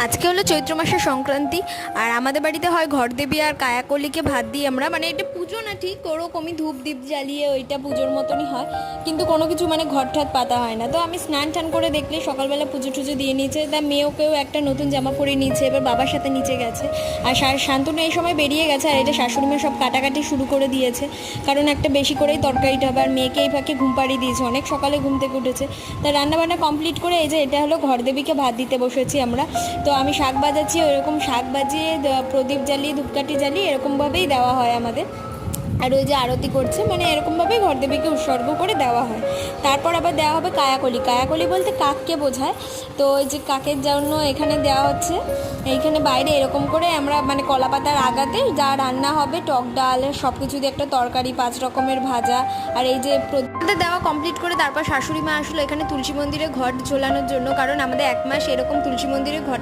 আজকে হলো চৈত্র মাসের সংক্রান্তি। আর আমাদের বাড়িতে হয় ঘরদেবী আর কায়াকলিকে ভাত দিই আমরা, মানে এটা পুজো না ঠিক, ওরকমই ধূপ দ্বীপ জ্বালিয়ে ওইটা পুজোর মতনই হয়, কিন্তু কোনো কিছু মানে ঘর ঠাত পাতা হয় না। তো আমি স্নান টান করে দেখলে সকালবেলা পুজো টুজো দিয়ে নিয়েছে, তা মেয়েকেও একটা নতুন জামা পরে নিয়েছে, এবার বাবার সাথে নিচে গেছে। আর শান্তনু এই সময় বেরিয়ে গেছে, আর এটা শাশুড়ি মা সব কাটাকাটি শুরু করে দিয়েছে, কারণ একটা বেশি করেই তরকারিটা হবে। আর মেয়েকে এই ফাঁকে ঘুম পাড়িয়ে দিয়েছে, অনেক সকালে ঘুম থেকে উঠেছে। তা রান্নাবান্না কমপ্লিট করে এই যে এটা হলো ঘরদেবীকে ভাত দিতে বসেছি আমরা। তো আমি শাক বাজাচ্ছি, ওইরকম শাক বাজিয়ে প্রদীপ জ্বালিয়ে ধূপকাঠি জ্বালিয়ে এরকমভাবেই দেওয়া হয় আমাদের। আর ওই যে আরতি করছে, মানে এরকমভাবেই ঘরদেবীকে উৎসর্গ করে দেওয়া হয়। তারপর আবার দেওয়া হবে কায়াকলি। কায়াকলি বলতে কাককে বোঝায়। তো ওই যে কাকের জন্য এখানে দেওয়া হচ্ছে। এইখানে বাইরে এরকম করে আমরা মানে কলা পাতার আগাতে যা রান্না হবে, টক ডাল সব কিছু দিয়ে একটা তরকারি, 5 রকমের ভাজা, আর এই যে প্রদীপটা দেওয়া কমপ্লিট করে তারপর শাশুড়ি মা আসলো এখানে তুলসী মন্দিরে ঘট ঝোলানোর জন্য, কারণ আমাদের 1 মাস এরকম তুলসী মন্দিরে ঘট